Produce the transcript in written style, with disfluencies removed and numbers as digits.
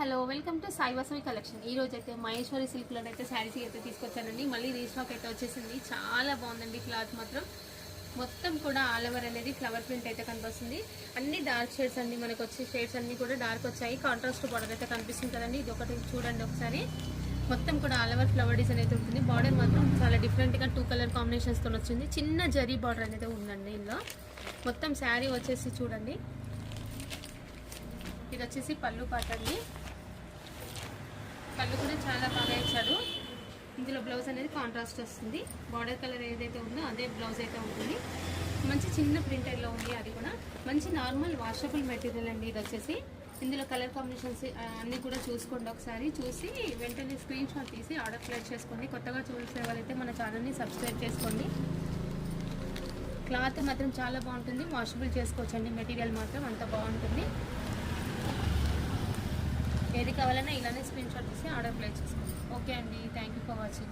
Hello welcome to Sai Vasavi collection. ఈ రోజు అయితే మహేశ్వరి సిల్క్లో అయితే శారీస్ అయితే తీసుకొచ్చానండి. మళ్ళీ రీస్టాక్ అయితే వచ్చేసింది. చాలా బాగుందండి క్లాత్ మాత్రం. మొత్తం కూడా ఆల్ ఓవర్ అనేది ఫ్లవర్ ప్రింట్ అయితే కనిపిస్తుంది. అన్ని డార్క్ షేడ్స్ అండి, మనకు వచ్చే షేడ్స్ అన్ని కూడా డార్క్ వచ్చాయి. కాంట్రాస్ట్ బార్డర్ అయితే కనిపిస్తుంది కదండి. ఇది ఒకటి చూడండి ఒకసారి. మొత్తం కూడా ఆల్ ఓవర్ ఫ్లవర్ డిజైన్ అయితే ఉంటుంది. బార్డర్ మాత్రం చాలా డిఫరెంట్గా 2 కలర్ కాంబినేషన్స్తో వచ్చింది. చిన్న జరీ బార్డర్ అనేది ఉందండి ఇందులో. మొత్తం శారీ వచ్చేసి చూడండి, ఇది వచ్చేసి పళ్ళు పాట అండి. పళ్ళు కూడా చాలా బాగా ఇచ్చారు. ఇందులో బ్లౌజ్ అనేది కాంట్రాస్ట్ వస్తుంది. బార్డర్ కలర్ ఏదైతే ఉందో అదే బ్లౌజ్ అయితే ఉంటుంది. మంచి చిన్న ప్రింటర్లో ఉంది. అది కూడా మంచి నార్మల్ వాషబుల్ మెటీరియల్ అండి. ఇది వచ్చేసి ఇందులో కలర్ కాంబినేషన్స్ అన్నీ కూడా చూసుకోండి. ఒకసారి చూసి వెంటనే స్క్రీన్ షాట్ తీసి ఆర్డర్ ప్లేస్ చేసుకోండి. కొత్తగా చూసే వాళ్ళైతే మన ఛానల్ని సబ్స్క్రైబ్ చేసుకోండి. క్లాత్ మాత్రం చాలా బాగుంటుంది. వాషబుల్ చేసుకోవచ్చండి. మెటీరియల్ మాత్రం అంత బాగుంటుంది. ఏది కావాలన్నా ఇలానే స్క్రీన్ షాట్ తీసి ఆర్డర్ ప్లేస్ చేసుకోండి. ఓకే అండి, థ్యాంక్ యూ ఫర్ వాచింగ్.